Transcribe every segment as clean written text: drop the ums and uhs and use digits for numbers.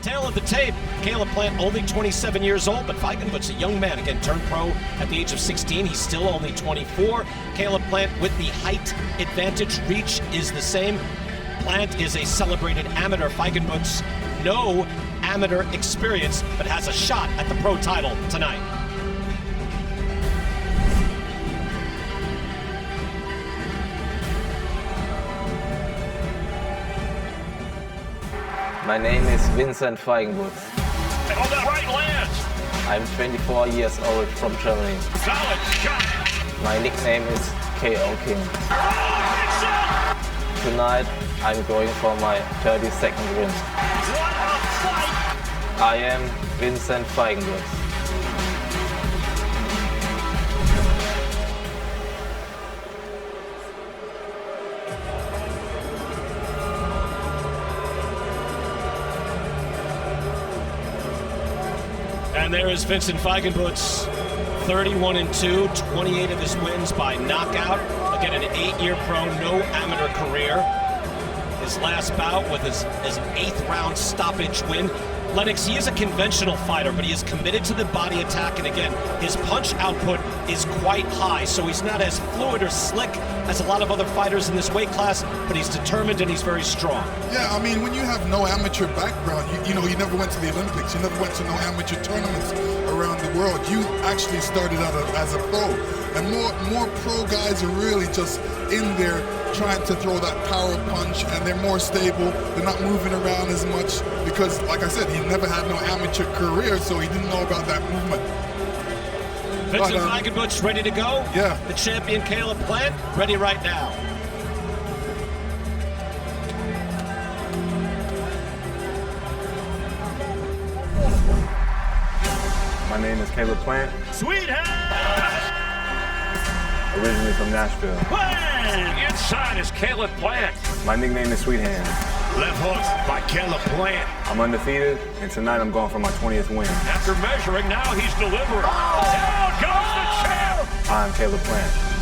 Tale of the tape, Caleb Plant only 27 years old, but Feigenbutz, a young man, again turned pro at the age of 16. He's still only 24. Caleb Plant with the height advantage, reach is the same. Plant is a celebrated amateur. Feigenbutz, no amateur experience, but has a shot at the pro title tonight. My name is Vincent Feigenbutz. Oh, that right lands. I'm 24 years old from Germany. Solid shot. My nickname is KO King. Oh, Tonight, I'm going for my 32nd win. what a fight. I am Vincent Feigenbutz. And there is Vincent Feigenbutz, 31-2, 28 of his wins by knockout. Again, an 8-year pro, no amateur career. His last bout with his 8th round stoppage win. Lennox, he is a conventional fighter, but he is committed to the body attack, and again, his punch output is quite high, so he's not as fluid or slick as a lot of other fighters in this weight class, but he's determined and he's very strong. Yeah, I mean, when you have no amateur background, you know, you never went to the Olympics, you never went to no amateur tournaments around the world. You actually started out as a pro, and more pro guys are really just in there trying to throw that power punch, and they're more stable. They're not moving around as much because, like I said, he never had no amateur career, so he didn't know about that movement. Vincent Feigenbutz ready to go? Yeah. The champion Caleb Plant ready right now. My name is Caleb Plant. Sweethands. Originally from Nashville. Bang! Inside is Caleb Plant. My nickname is Sweethands. Left hook by Caleb Plant. I'm undefeated, and tonight I'm going for my 20th win. After measuring, now he's delivering. Down goes the champ. I'm Caleb Plant.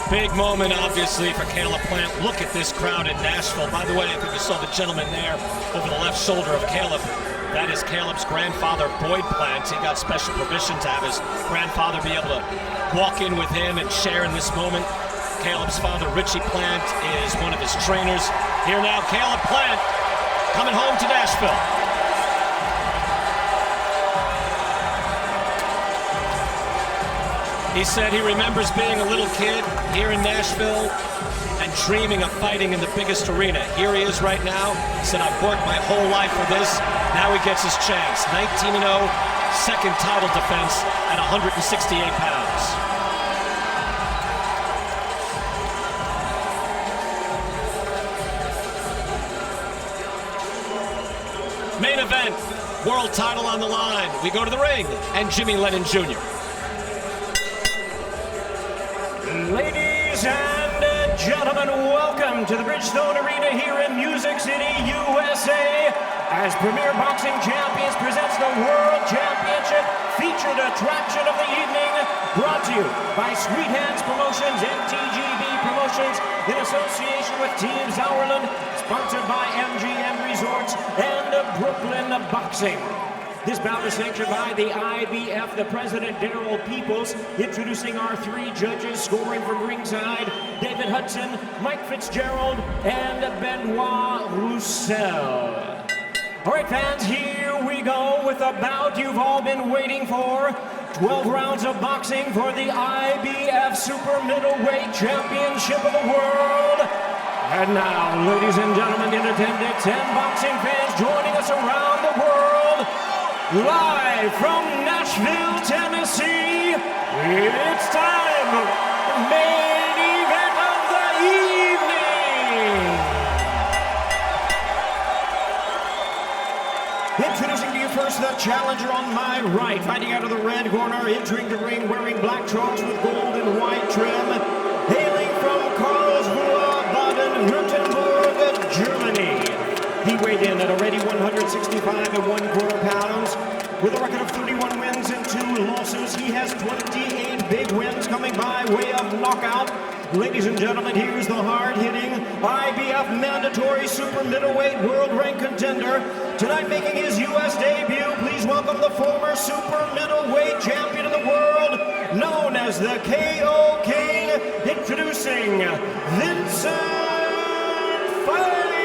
Big moment, obviously, for Caleb Plant. Look at this crowd in Nashville. By the way, I think you saw the gentleman there over the left shoulder of Caleb. That is Caleb's grandfather, Boyd Plant. He got special permission to have his grandfather be able to walk in with him and share in this moment. Caleb's father, Richie Plant, is one of his trainers. Here now, Caleb Plant coming home to Nashville. He said he remembers being a little kid here in Nashville and dreaming of fighting in the biggest arena. Here he is right now. He said, I've worked my whole life for this. Now he gets his chance. 19-0, second title defense at 168 pounds. Main event, world title on the line. We go to the ring, and Jimmy Lennon Jr. Ladies and gentlemen, welcome to the Bridgestone Arena here in Music City, USA, as Premier Boxing Champions presents the World Championship featured attraction of the evening, brought to you by Sweethands Promotions and TGB Promotions in association with Team Sauerland, sponsored by MGM Resorts and Brooklyn Boxing. This bout is sanctioned by the IBF, the president, Daryl Peoples. Introducing our 3 judges, scoring from ringside, David Hudson, Mike Fitzgerald, and Benoit Roussel. All right, fans, here we go with the bout you've all been waiting for. 12 rounds of boxing for the IBF Super Middleweight Championship of the World. And now, ladies and gentlemen in attendance and boxing fans joining us around the world, live from Nashville, Tennessee, it's time. Main event of the evening. Introducing to you first the challenger on my right, fighting out of the red corner, entering the ring wearing black trunks with gold and white trim, hailing from Karlsruhe, Baden-Württemberg, Germany. He weighed in at already 165 1/4 pounds. With a record of 31 wins and 2 losses, he has 28 big wins coming by way of knockout. Ladies and gentlemen, here's the hard-hitting IBF mandatory super middleweight world rank contender. Tonight making his U.S. debut, please welcome the former super middleweight champion of the world, known as the KO King, introducing Vincent Feigenbutz.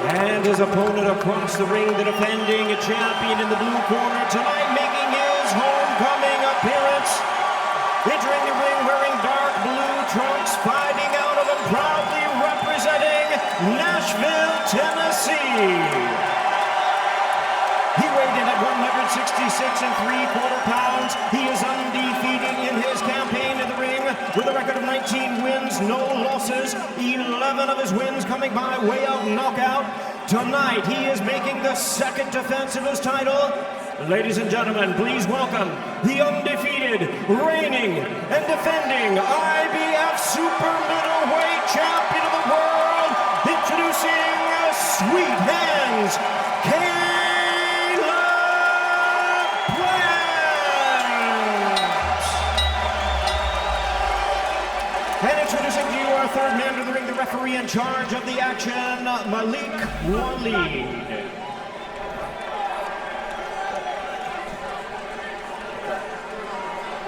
And his opponent across the ring, the defending champion in the blue corner, tonight making his homecoming appearance. Entering the ring wearing dark blue trunks, fighting out of and proudly representing Nashville, Tennessee. He weighed in at 166 3/4 pounds. He is undefeated in his campaign in the ring with a record of 19 wins, no losses. 11 of his wins coming by way of knockout. Tonight, he is making the second defense of his title. Ladies and gentlemen, please welcome the undefeated, reigning, and defending IBF Super Middleweight Champion of the World, introducing Sweethands, And introducing to you our third man to the ring, the referee in charge of the action, Malik Waleed.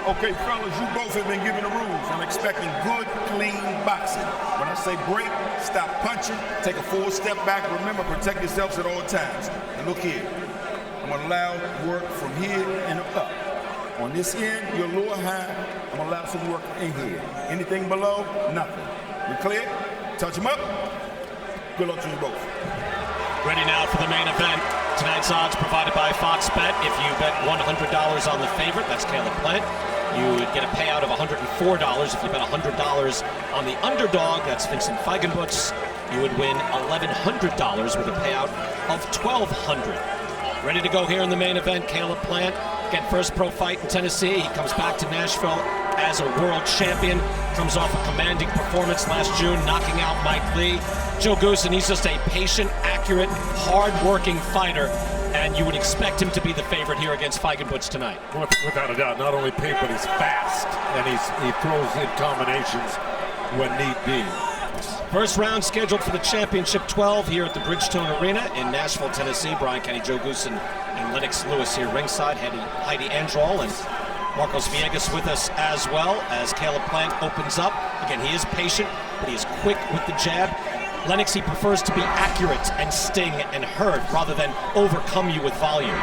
Okay, fellas, you both have been given the rules. I'm expecting good, clean boxing. When I say break, stop punching, take a full step back. Remember, protect yourselves at all times. And look here, I'm gonna allow work from here and up. On this end, your lower high, I'm gonna allow some work in here. Anything below, nothing. We clear? Touch them up. Good luck to you both. Ready now for the main event. Tonight's odds provided by Fox Bet. If you bet $100 on the favorite, that's Caleb Plant, you would get a payout of $104. If you bet $100 on the underdog, that's Vincent Feigenbutz, you would win $1,100 with a payout of $1,200. Ready to go here in the main event, Caleb Plant. Again, first pro fight in Tennessee. He comes back to Nashville as a world champion. Comes off a commanding performance last June, knocking out Mike Lee. Joe Goosen, he's just a patient, accurate, hard-working fighter, and you would expect him to be the favorite here against Feigenbutz tonight. Without a doubt, not only paid, but he's fast, and he throws in combinations when need be. First round scheduled for the Championship 12 here at the Bridgestone Arena in Nashville, Tennessee. Brian Kenny, Joe Goosen, and Lennox Lewis here ringside. Heidi Androl and Marcos Villegas with us as well as Caleb Plant opens up. Again, he is patient, but he is quick with the jab. Lennox, he prefers to be accurate and sting and hurt rather than overcome you with volume.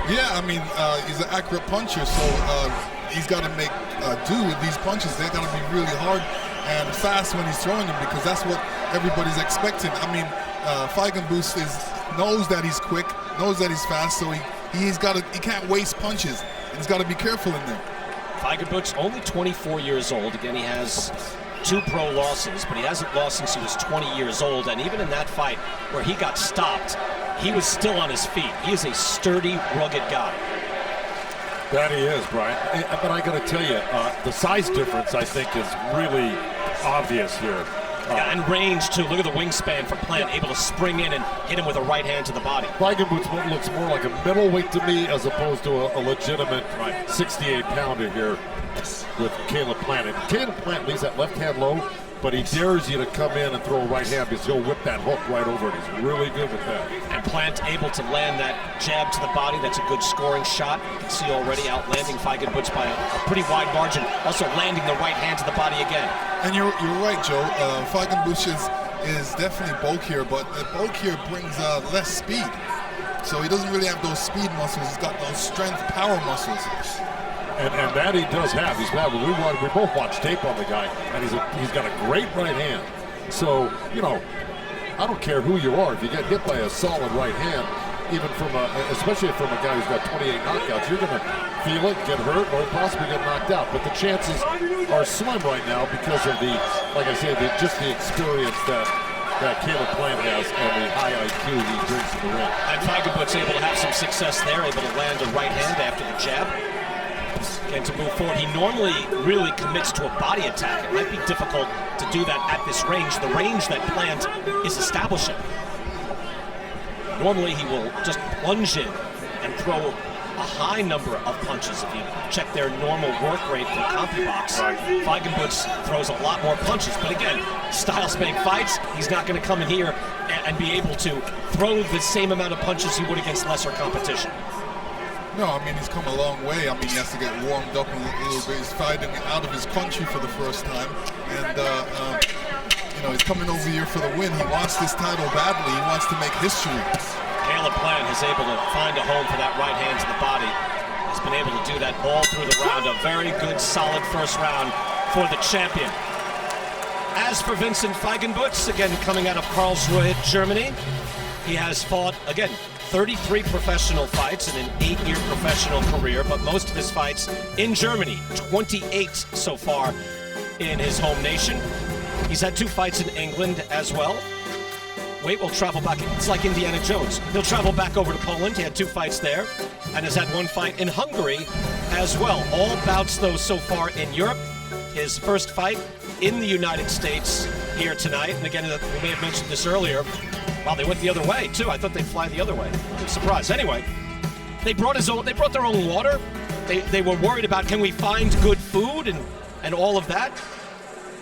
Yeah, I mean, he's an accurate puncher, so he's got to make do with these punches. They're going to be really hard and fast when he's throwing them, because that's what everybody's expecting. I mean, Feigenbutz knows that he's quick, knows that he's fast, so he can't waste punches. He's got to be careful in there. Feigenbutz, only 24 years old. Again, he has 2 pro losses, but he hasn't lost since he was 20 years old. And even in that fight where he got stopped, he was still on his feet. He is a sturdy, rugged guy. That he is, Brian. But I got to tell you, the size difference, I think, is really obvious here. Yeah, and range, too. Look at the wingspan for Plant, able to spring in and hit him with a right hand to the body. Feigenbutz looks more like a middleweight to me as opposed to a legitimate 68-pounder here with Caleb Plant. And Caleb Plant leaves that left hand low, but he dares you to come in and throw a right hand because he'll whip that hook right over it. He's really good with that. And Plant able to land that jab to the body. That's a good scoring shot. You can see already outlanding Feigenbutz by a pretty wide margin. Also landing the right hand to the body again. And you're right, Joe. Feigenbutz is definitely bulkier, but bulkier brings less speed. So he doesn't really have those speed muscles. He's got those strength power muscles. And that he does have. We both watched tape on the guy, and he's got a great right hand. So, you know, I don't care who you are. If you get hit by a solid right hand, even especially from a guy who's got 28 knockouts, you're going to feel it, get hurt, or possibly get knocked out. But the chances are slim right now because of like I said, just the experience that Caleb Plant has and the high IQ he brings to the ring. And Feigenbutz able to have some success there, able to land a right hand after the jab. And to move forward, he normally really commits to a body attack. It might be difficult to do that at this range, the range that Plant is establishing. Normally he will just plunge in and throw a high number of punches. If you check their normal work rate for CompuBox, Feigenbutz throws a lot more punches. But again, style spank fights, he's not going to come in here and be able to throw the same amount of punches he would against lesser competition. No, I mean, he's come a long way. I mean, he has to get warmed up a little bit. He's fighting out of his country for the first time. And, you know, he's coming over here for the win. He wants this title badly. He wants to make history. Caleb Plant is able to find a home for that right hand to the body. He's been able to do that all through the round. A very good, solid first round for the champion. As for Vincent Feigenbutz, again, coming out of Karlsruhe, Germany, he has fought, again, 33 professional fights in an 8-year professional career, but most of his fights in Germany, 28 so far in his home nation. He's had 2 fights in England as well. Wait, we'll travel back. It's like Indiana Jones. He'll travel back over to Poland. He had 2 fights there and has had 1 fight in Hungary as well. All bouts, though, so far in Europe. His first fight in the United States here tonight. And again, we may have mentioned this earlier. Wow, they went the other way, too. I thought they'd fly the other way. I'm surprised. Anyway, they brought their own water. They were worried about, can we find good food and all of that.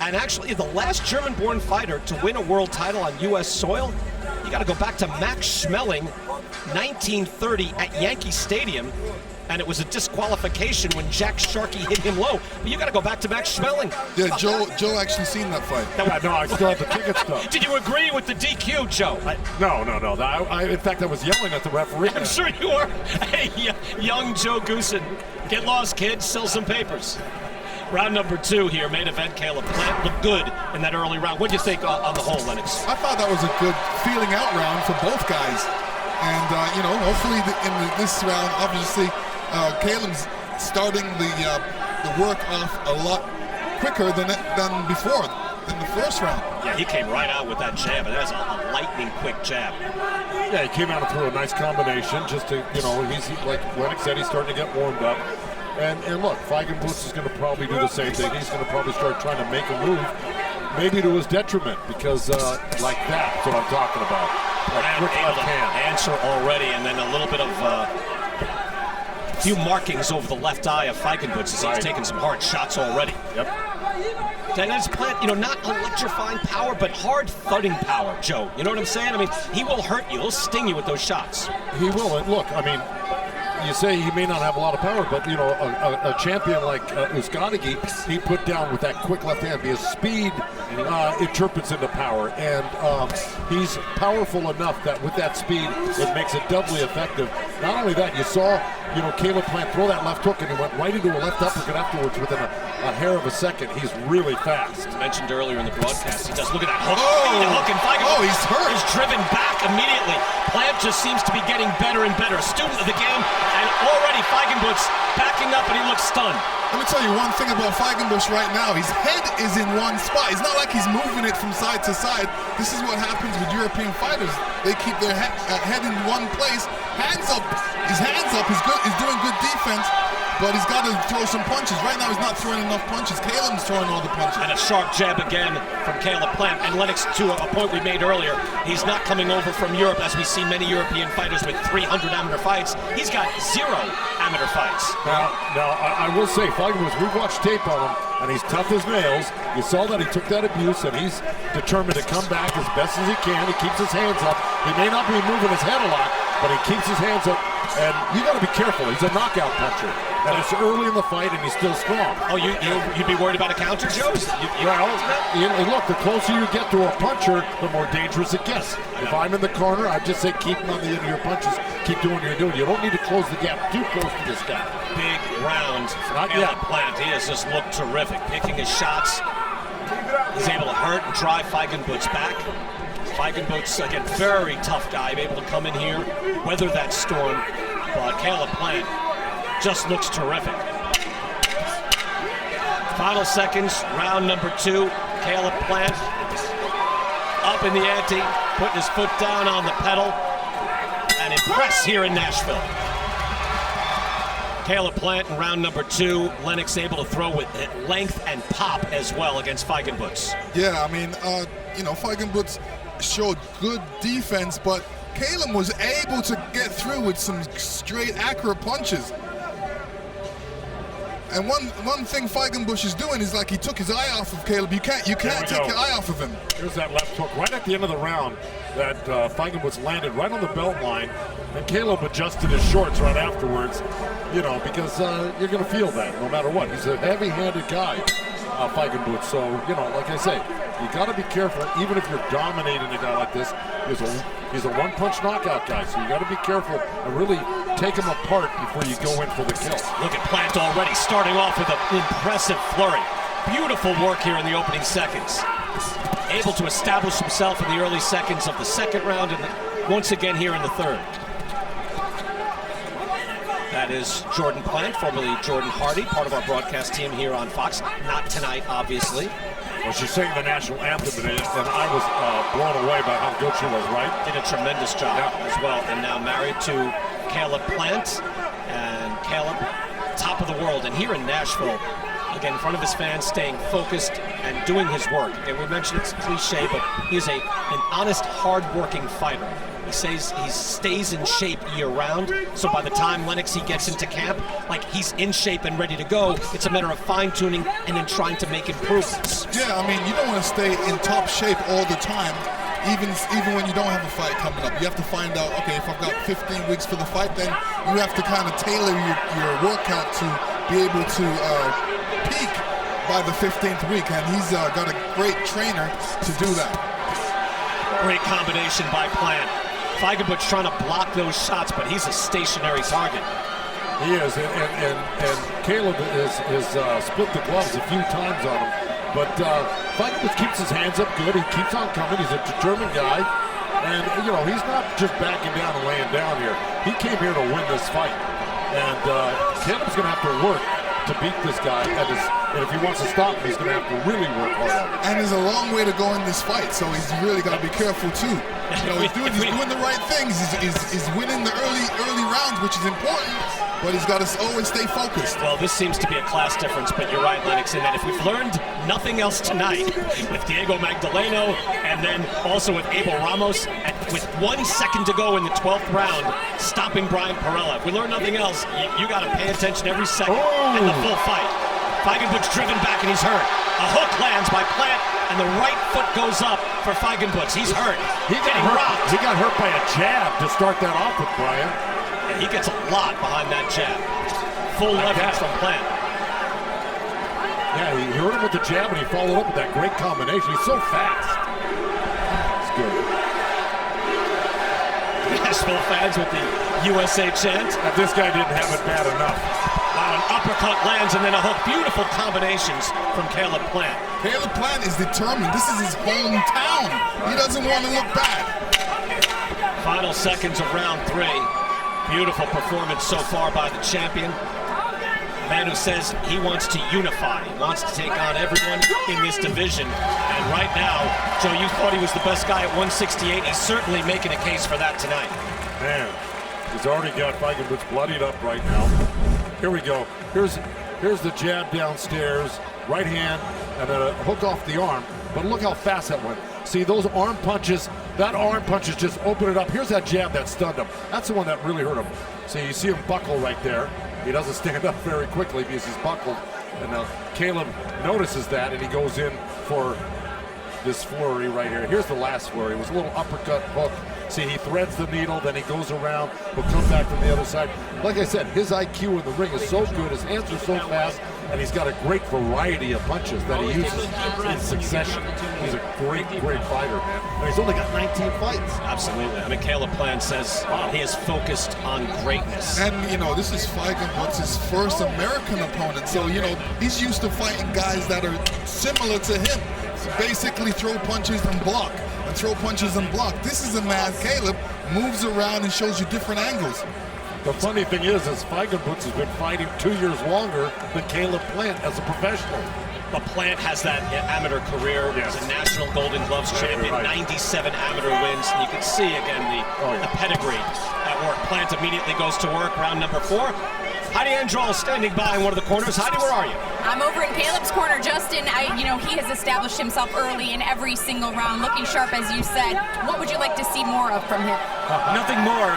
And actually, the last German-born fighter to win a world title on U.S. soil, you got to go back to Max Schmeling, 1930 at Yankee Stadium, and it was a disqualification when Jack Sharkey hit him low. But you got to go back to Max Schmeling. Yeah, Joe actually seen that fight. No, I still have the ticket stuff. Did you agree with the DQ, Joe? No. In fact, I was yelling at the referee. I'm sure you were. Hey, young Joe Goosen. Get lost, kids. Sell some papers. Round number 2 here, main event. Caleb Plant looked good in that early round. What do you think on the whole, Lennox? I thought that was a good feeling out round for both guys. And, you know, hopefully in this round, obviously, Caleb's starting the work off a lot quicker than before, in the first round. Yeah, he came right out with that jab, and that was a lightning quick jab. Yeah, he came out and threw a nice combination just to, you know, he's like Lennox said, he's starting to get warmed up. And look, Feigenbutz is going to probably do the same thing. He's going to probably start trying to make a move, maybe to his detriment, because like that's what I'm talking about. Like quick left hand. Answer already, and then a little bit of few markings over the left eye of Feigenbutz as he's taken some hard shots already. Yep. And his Plant, you know, not electrifying power, but hard thudding power, Joe. You know what I'm saying? I mean, he will hurt you. He'll sting you with those shots. He will. And look, I mean, you say he may not have a lot of power, but, you know, a champion like Uzcategui, he put down with that quick left hand. His speed interprets into power, and he's powerful enough that with that speed, it makes it doubly effective. Not only that, you saw, you know, Caleb Plant throw that left hook, and he went right into a left uppercut afterwards within a hair of a second. He's really fast. Mentioned earlier in the broadcast, he does. Look at that hook. The hook, and Feigenbutz he's hurt. Is driven back immediately. Plant just seems to be getting better and better. A student of the game, and already Feigenbutz backing up, and he looks stunned. Let me tell you one thing about Feigenbutz right now. His head is in one spot. It's not like he's moving it from side to side. This is what happens with European fighters. They keep their head in one place. Hands up. His hands up. He's good. He's doing good defense. but he's got to throw some punches. Right now, he's not throwing enough punches. Caleb's throwing all the punches. And a sharp jab again from Caleb Plant. And Lennox, to a point we made earlier, he's not coming over from Europe, as we see many European fighters with 300 amateur fights. He's got 0 amateur fights. Now I will say, Feigenbutz, we watched tape on him, and he's tough as nails. You saw that he took that abuse, and he's determined to come back as best as he can. He keeps his hands up. He may not be moving his head a lot, but he keeps his hands up. And you got to be careful. He's a knockout puncher. And it's early in the fight, and he's still strong. Oh, you'd be worried about a counter, Joe? Look, the closer you get to a puncher, the more dangerous it gets. If I'm in the corner, I'd just say keep him on the end of your punches. Keep doing what you're doing. You don't need to close the gap too close to this guy. Big round. Not Caleb yet. Plant. He has just looked terrific. Picking his shots. He's able to hurt and drive Feigenbutz back. Feigenbutz, again, very tough guy, able to come in here, weather that storm. But Caleb Plant just looks terrific. Final seconds, round number 2. Caleb Plant up in the ante, putting his foot down on the pedal, and impress here in Nashville. Caleb Plant in round number 2. Lennox able to throw with length and pop as well against Feigenbutz. Yeah, I mean, Feigenbutz showed good defense, but Caleb was able to get through with some straight, accurate punches. And one thing Feigenbutz is doing is like he took his eye off of Caleb. You can't take your eye off of him. Here's that left hook right at the end of the round that Feigenbutz landed right on the belt line, and Caleb adjusted his shorts right afterwards, because you're going to feel that no matter what. He's a heavy-handed guy, Feigenbutz. So, like I say, you got to be careful, even if you're dominating a guy like this. He's a one-punch knockout guy, so you got to be careful and really take him apart before you go in for the kill. Look at Plant already, starting off with an impressive flurry. Beautiful work here in the opening seconds. Able to establish himself in the early seconds of the second round, and once again here in the third. That is Jordan Plant, formerly Jordan Hardy, part of our broadcast team here on Fox. Not tonight, obviously. Well, she sang the national anthem, and I was blown away by how good she was, right? Did a tremendous job as well, and now married to Caleb Plant. And Caleb, top of the world. And here in Nashville, again, in front of his fans, staying focused and doing his work. And we mentioned it's cliche, but he's an honest, hard-working fighter. He says he stays in shape year-round, so by the time Lennox he gets into camp, he's in shape and ready to go. It's a matter of fine-tuning and then trying to make improvements. Yeah, I mean, you don't want to stay in top shape all the time, even when you don't have a fight coming up. You have to find out, okay, if I've got 15 weeks for the fight, then you have to kind of tailor your workout to be able to peak by the 15th week, and he's got a great trainer to do that. Great combination by Plant. Feigenbutz trying to block those shots, but he's a stationary target. He is, and Caleb has split the gloves a few times on him. But Feigenbutz keeps his hands up good. He keeps on coming. He's a determined guy. And, he's not just backing down and laying down here. He came here to win this fight. And Caleb's going to have to work to beat this guy. And if he wants to stop him, he's going to have to really work hard at it. And there's a long way to go in this fight, so he's really got to be careful, too. He's doing the right things. He's winning the early rounds, which is important, but he's got to always stay focused. Well, this seems to be a class difference, but you're right, Lennox, in that if we've learned nothing else tonight with Diego Magdaleno and then also with Abel Ramos, with 1 second to go in the 12th round, stopping Brian Perella. If we learn nothing else, you got to pay attention every second and the full fight. Feigenbutz driven back and he's hurt. A hook lands by Plant and the right foot goes up for Feigenbutz. He's hurt. He's getting rocked. He got hurt by a jab to start that off with, Brian. And he gets a lot behind that jab. Full leverage from Plant. Yeah, he hurt him with the jab and he followed up with that great combination. He's so fast. It's good. Nashville fans with the USA chant. And this guy didn't have it bad enough. Wow, an uppercut lands and then a hook. Beautiful combinations from Caleb Plant. Caleb Plant is determined. This is his hometown. He doesn't want to look bad. Final seconds of round 3. Beautiful performance so far by the champion. A man who says he wants to unify. He wants to take on everyone in this division. And right now, Joe, you thought he was the best guy at 168. He's certainly making a case for that tonight. Man, he's already got Feigenbutz bloodied up right now. Here we go. Here's the jab downstairs, right hand, and then a hook off the arm. But look how fast that went. See those arm punches, that arm punches just open it up. Here's that jab that stunned him. That's the one that really hurt him. See, you see him buckle right there. He doesn't stand up very quickly because he's buckled. And now Caleb notices that, and he goes in for this flurry right here. Here's the last flurry. It was a little uppercut hook. See, he threads the needle, then he goes around. He'll come back from the other side. Like I said, his IQ in the ring is so good. His hands are so fast, and he's got a great variety of punches that he uses in succession. He's a great, great fighter, man. And he's only got 19 fights. Absolutely. I mean, Caleb Plant says he is focused on greatness. And, you know, this is Feigenbutz's first American opponent. So, you know, he's used to fighting guys that are similar to him. Basically throw punches and block, and throw punches and block. This is a man, Caleb, moves around and shows you different angles. The funny thing is Feigenbutz has been fighting 2 years longer than Caleb Plant as a professional. But Plant has that amateur career. Yes. He's a national Golden Gloves champion, right. 97 amateur wins. And you can see, again, the pedigree at work. Plant immediately goes to work, round number 4. Heidi Andral standing by in one of the corners. Heidi, where are you? I'm over in Caleb's corner, Justin. He has established himself early in every single round, looking sharp, as you said. What would you like to see more of from him? Nothing more.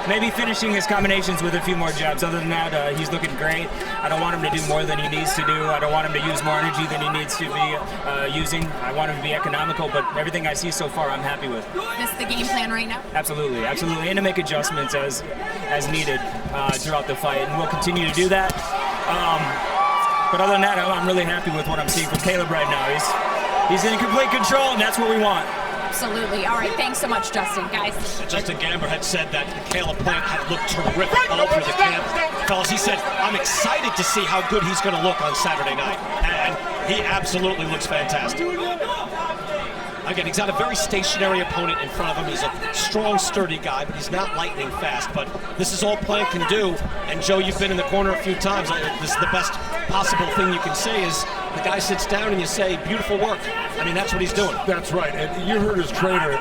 Maybe finishing his combinations with a few more jabs. Other than that, he's looking great. I don't want him to do more than he needs to do. I don't want him to use more energy than he needs to be using. I want him to be economical, but everything I see so far, I'm happy with. Is this the game plan right now? Absolutely, absolutely. And to make adjustments as needed throughout the fight, and we'll continue to do that. But other than that, I'm really happy with what I'm seeing from Caleb right now. He's in complete control, and that's what we want. Absolutely. All right, thanks so much, Justin, guys. Justin Gamber had said that Caleb Plant had looked terrific all through the camp. Fellas, he said, I'm excited to see how good he's going to look on Saturday night. And he absolutely looks fantastic. Again, he's got a very stationary opponent in front of him. He's a strong, sturdy guy, but he's not lightning fast. But this is all Plant can do. And Joe, you've been in the corner a few times. This is the best possible thing you can say is the guy sits down and you say, beautiful work. I mean, that's what he's doing. That's right. And you heard his trainer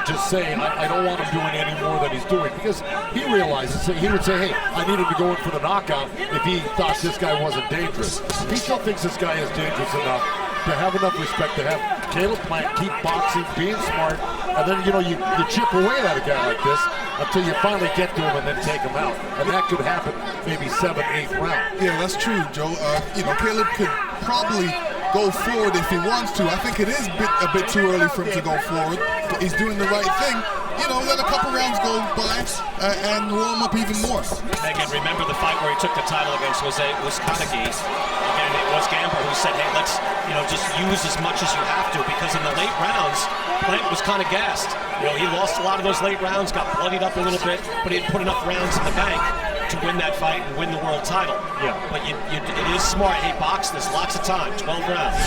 just say, I don't want him doing any more than he's doing, because he realizes, he would say, hey, I need him to go in for the knockout if he thought this guy wasn't dangerous. He still thinks this guy is dangerous enough to have enough respect to have Caleb Plant keep boxing, being smart, and then, you chip away at a guy like this until you finally get to him and then take him out. And that could happen maybe 7th, 8th round. Yeah, that's true, Joe. Caleb could probably go forward if he wants to. I think it is a bit too early for him to go forward. He's doing the right thing. Let a couple rounds go by and warm up even more. Again, remember the fight where he took the title against Jose Uzcategui. Again, it was Gamber who said, hey, let's just use as much as you have to, because in the late rounds, Plant was kind of gassed. He lost a lot of those late rounds, got bloodied up a little bit, but he didn't put enough rounds in the bank to win that fight and win the world title. Yeah. But it is smart. Hey, box this lots of time, 12 rounds.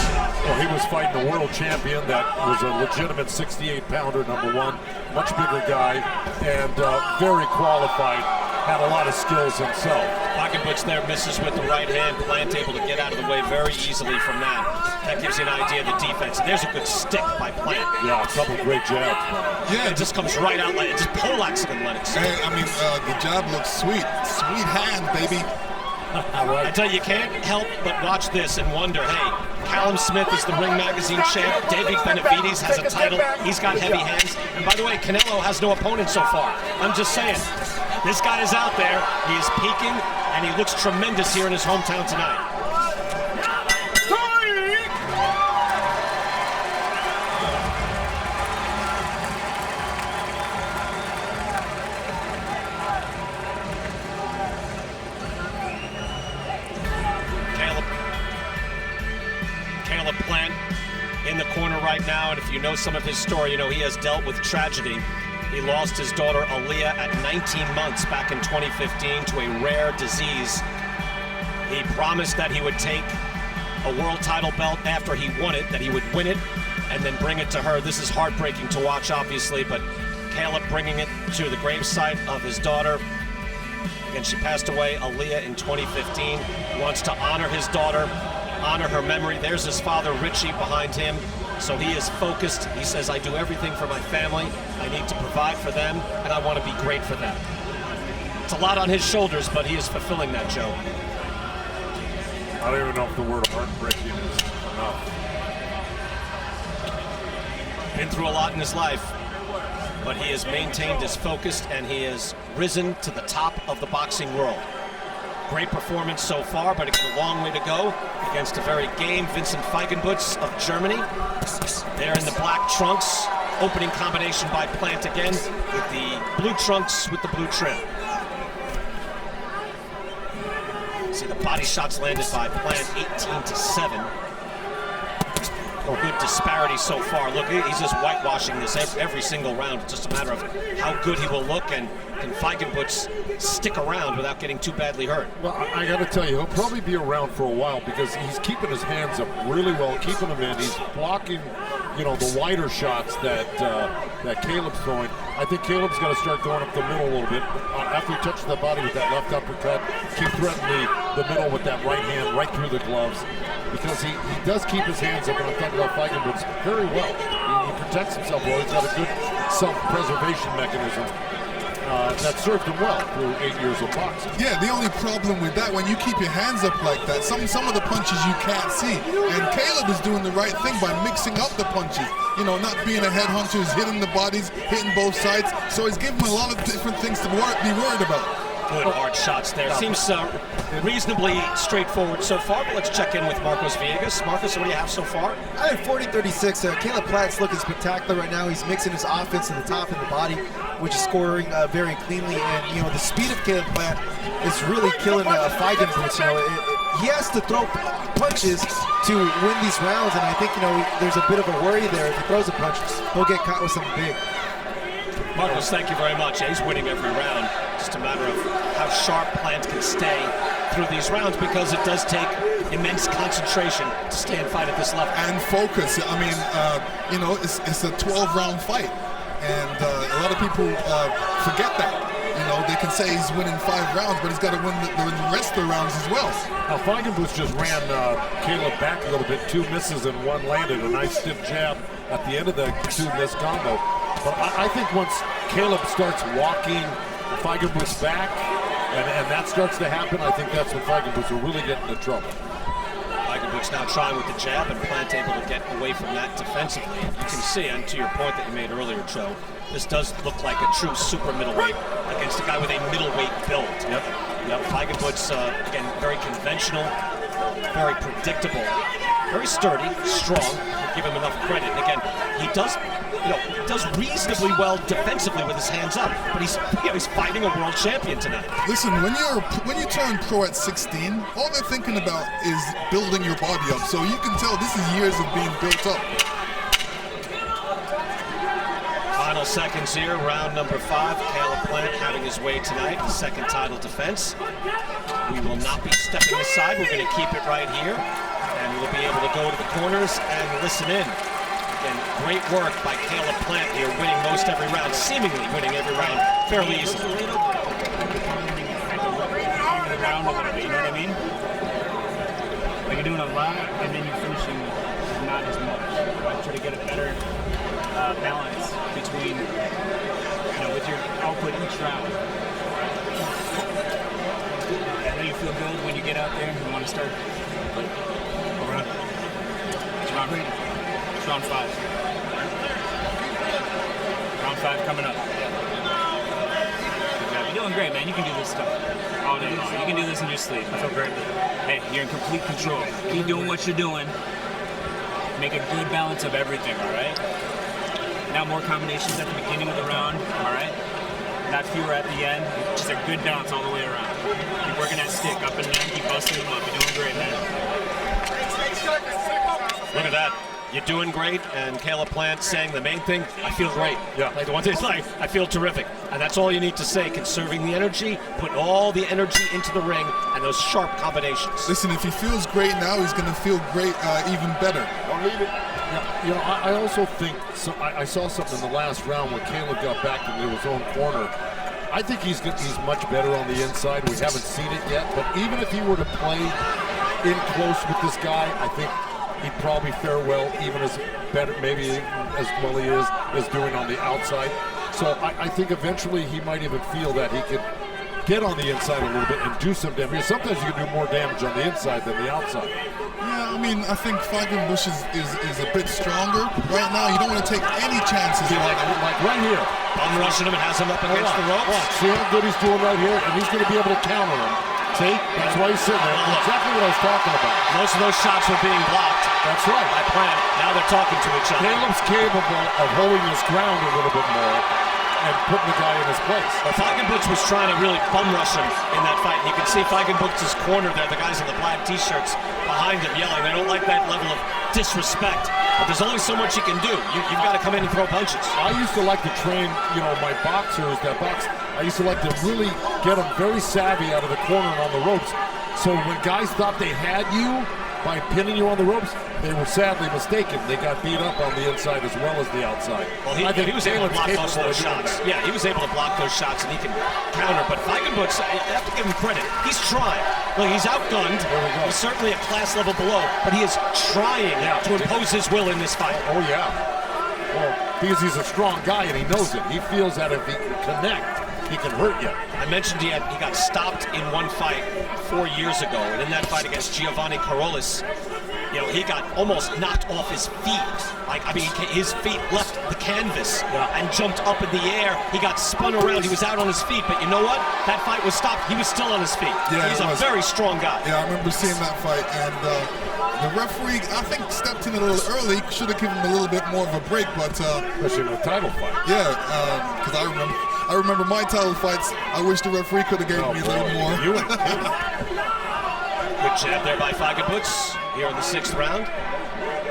Well, he was fighting a world champion that was a legitimate 68-pounder, number 1, much bigger guy, and very qualified, had a lot of skills himself. Feigenbutz there misses with the right hand. Plant able to get out of the way very easily from that. That gives you an idea of the defense. There's a good stick by Plant. Yeah, a couple great jabs. Yeah, it just comes right out like it just poleaxes him when it's. Hey, the jab looks sweet. Sweet hand, baby. I tell you can't help but watch this and wonder, hey, Callum Smith is the Ring Magazine champ. David Benavides has a title. He's got heavy hands. And by the way, Canelo has no opponent so far. I'm just saying, this guy is out there. He is peaking, and he looks tremendous here in his hometown tonight. Caleb Plant in the corner right now, and if you know some of his story, he has dealt with tragedy. He lost his daughter Aaliyah at 19 months back in 2015 to a rare disease. He promised that he would take a world title belt after he won it, that he would win it and then bring it to her. This is heartbreaking to watch, obviously, but Caleb bringing it to the gravesite of his daughter. Again, she passed away, Aaliyah, in 2015. He wants to honor his daughter, honor her memory. There's his father, Richie, behind him. So he is focused. He says, I do everything for my family. I need to provide for them, and I want to be great for them. It's a lot on his shoulders, but he is fulfilling that, Joe. I don't even know if the word heartbreaking is enough. Been through a lot in his life, but he has maintained his focus and he has risen to the top of the boxing world. Great performance so far, but it's a long way to go against a very game Vincent Feigenbutz of Germany. There in the black trunks, opening combination by Plant again with the blue trunks with the blue trim. See the body shots landed by Plant, 18-7. Good disparity so far. Look, he's just whitewashing this every single round. It's just a matter of how good he will look, and can Feigenbutz stick around without getting too badly hurt? Well, I got to tell you, he'll probably be around for a while because he's keeping his hands up really well, keeping them in. He's blocking, you know, the wider shots that that Caleb's throwing. I think Caleb's got to start going up the middle a little bit. After he touches the body with that left uppercut, keep threatening the middle with that right hand right through the gloves. Because he does keep his hands up, and I'm talking about Feigenbutz very well. He protects himself well. He's got a good self-preservation mechanism that served him well through 8 years of boxing. Yeah, the only problem with that, when you keep your hands up like that, some of the punches you can't see. And Caleb is doing the right thing by mixing up the punches. You know, not being a headhunter, he's hitting the bodies, hitting both sides. So he's giving him a lot of different things to be worried about. Good hard shots there. Seems reasonably straightforward so far, but let's check in with Marcos Villegas. Marcos, what do you have so far? I have 40-36. Caleb Plant's looking spectacular right now. He's mixing his offense to the top and the body, which is scoring very cleanly. And, you know, the speed of Caleb Plant is really killing Feigenbutz. You know, he has to throw punches to win these rounds, and I think, you know, there's a bit of a worry there. If he throws a punch, he'll get caught with something big. Marcos, thank you very much. He's winning every round. Just a matter of how sharp Plant can stay through these rounds, because it does take immense concentration to stay and fight at this level. And focus. I mean, you know, it's a 12-round fight, and a lot of people forget that. You know, they can say he's winning 5 rounds, but he's got to win the rest of the rounds as well. Now, Feigenbutz just ran Caleb back a little bit. 2 misses and 1 landed. A nice stiff jab at the end of the 2 miss combo. But I think once Caleb starts walking Feigenbutz back, and that starts to happen, I think that's when Feigenbutz will really get into trouble. Feigenbutz now trying with the jab, and Plant able to get away from that defensively. You can see, and to your point that you made earlier, Joe, this does look like a true super middleweight against a guy with a middleweight build. Yep. Feigenbutz, again, very conventional, very predictable, very sturdy, strong. We'll give him enough credit. And again, he does reasonably well defensively with his hands up, but he's fighting a world champion tonight. Listen, when you turn pro at 16, all they're thinking about is building your body up. So you can tell this is years of being built up. Final seconds here, round number 5. Caleb Plant having his way tonight, his second title defense. We will not be stepping aside. We're going to keep it right here, and we'll be able to go to the corners and listen in. Again, great work by Caleb Plant here, winning most every round, seemingly winning every round fairly easily. The round a little bit, you know what I mean? Like you're doing a lot, and then you're finishing not as much. Right? Try to get a better balance between, you know, with your output each round. I know you feel good when you get out there and want to start. It's round ready. It's round 5. Round 5 coming up. Good job. You're doing great, man. You can do this stuff all day long. You can do this in your sleep. I feel great. Hey, you're in complete control. Keep doing what you're doing. Make a good balance of everything, all right? Now more combinations at the beginning of the round, all right? Not fewer at the end. Just a good balance all the way around. Keep working that stick up and down. Keep busting them up. You're doing great, man. Look at that. You're doing great, and Caleb Plant saying the main thing, I feel great. Yeah. Like the one thing is like, I feel terrific. And that's all you need to say, conserving the energy, putting all the energy into the ring, and those sharp combinations. Listen, if he feels great now, he's going to feel great even better. Yeah, you know, I also think, I saw something in the last round when Caleb got back into his own corner. I think he's much better on the inside. We haven't seen it yet, but even if he were to play in close with this guy, I think he'd probably fare well, even as better, maybe as well he is doing on the outside. So I think eventually he might even feel that he could get on the inside a little bit and do some damage. Sometimes you can do more damage on the inside than the outside. Yeah, I mean, I think Feigenbutz is a bit stronger right now. You don't want to take any chances. Like right here. Bum rushing him and has him up against the ropes. Watch. See how good he's doing right here? And he's going to be able to counter him. See? That's why he's sitting there. That's exactly what I was talking about. Most of those shots were being blocked. That's right. By Plant. Now they're talking to each other. Caleb's capable of holding his ground a little bit more and putting the guy in his place. Feigenbutz was trying to really bum rush him in that fight. You can see Feigenbutz's corner there, the guys in the black t-shirts behind him yelling. They don't like that level of disrespect. But there's only so much you can do. You've got to come in and throw punches. I used to like to train, my boxers that box. I used to like to really get them very savvy out of the corner and on the ropes. So when guys thought they had you by pinning you on the ropes, they were sadly mistaken. They got beat up on the inside as well as the outside. Well, he was able to block most of those shots. Yeah, he was able to block those shots, and he can counter. But Feigenbutz, I have to give him credit. He's trying. Look, he's outgunned. He's certainly a class level below, but he is trying to impose his will in this fight. Oh, yeah. Well, because he's a strong guy, and he knows it. He feels that if he can connect, he can hurt you. I mentioned he got stopped in one fight 4 years ago, and in that fight against Giovanni Carolis, he got almost knocked off his feet. His feet left the canvas and jumped up in the air. He got spun around. He was out on his feet, but you know what? That fight was stopped. He was still on his feet. Yeah, he's a very strong guy. Yeah, I remember seeing that fight, and the referee, I think, stepped in a little early. Should have given him a little bit more of a break, but especially in a title fight. Yeah, because I remember my title fights. I wish the referee could have given me a little more. Good jab there by Feigenbutz here in the 6th round.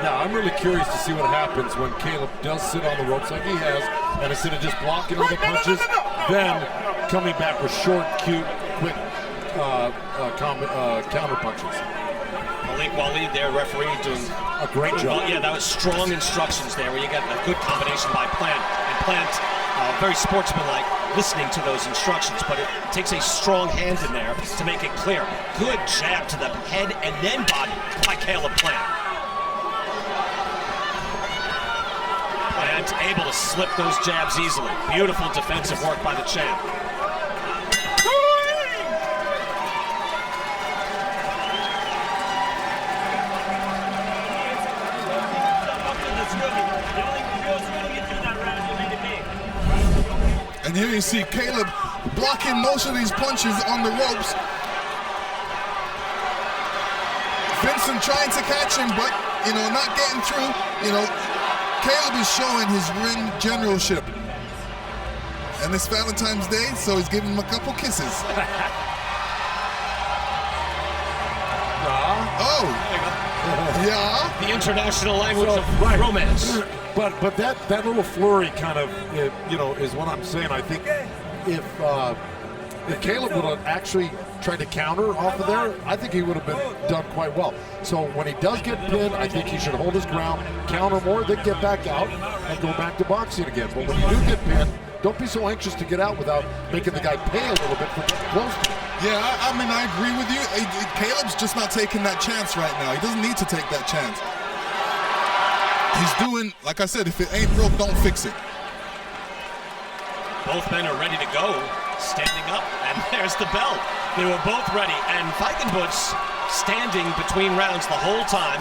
Now, I'm really curious to see what happens when Caleb does sit on the ropes like he has, and instead of just blocking all the punches, then coming back with short, cute, quick counter punches. Malik Waleed, their referee, doing a great job. Yeah, that was strong instructions there, where you got a good combination by Plant. And Plant, very sportsmanlike, listening to those instructions, but it takes a strong hand in there to make it clear. Good jab to the head and then body by Caleb Plant. Plant able to slip those jabs easily. Beautiful defensive work by the champ. And here you see Caleb blocking most of these punches on the ropes. Vincent trying to catch him, but, not getting through. Caleb is showing his ring generalship. And it's Valentine's Day, so he's giving him a couple kisses. Oh. Yeah. The international language of romance. But that little flurry kind of, is what I'm saying. I think if Caleb would have actually tried to counter off of there, I think he would have been done quite well. So when he does get pinned, I think he should hold his ground, counter more, then get back out and go back to boxing again. But when you do get pinned, don't be so anxious to get out without making the guy pay a little bit for getting close to him. Yeah, I mean, I agree with you. Caleb's just not taking that chance right now. He doesn't need to take that chance. He's doing, like I said, if it ain't broke, don't fix it. Both men are ready to go, standing up, and there's the bell. They were both ready, and Feigenbutz standing between rounds the whole time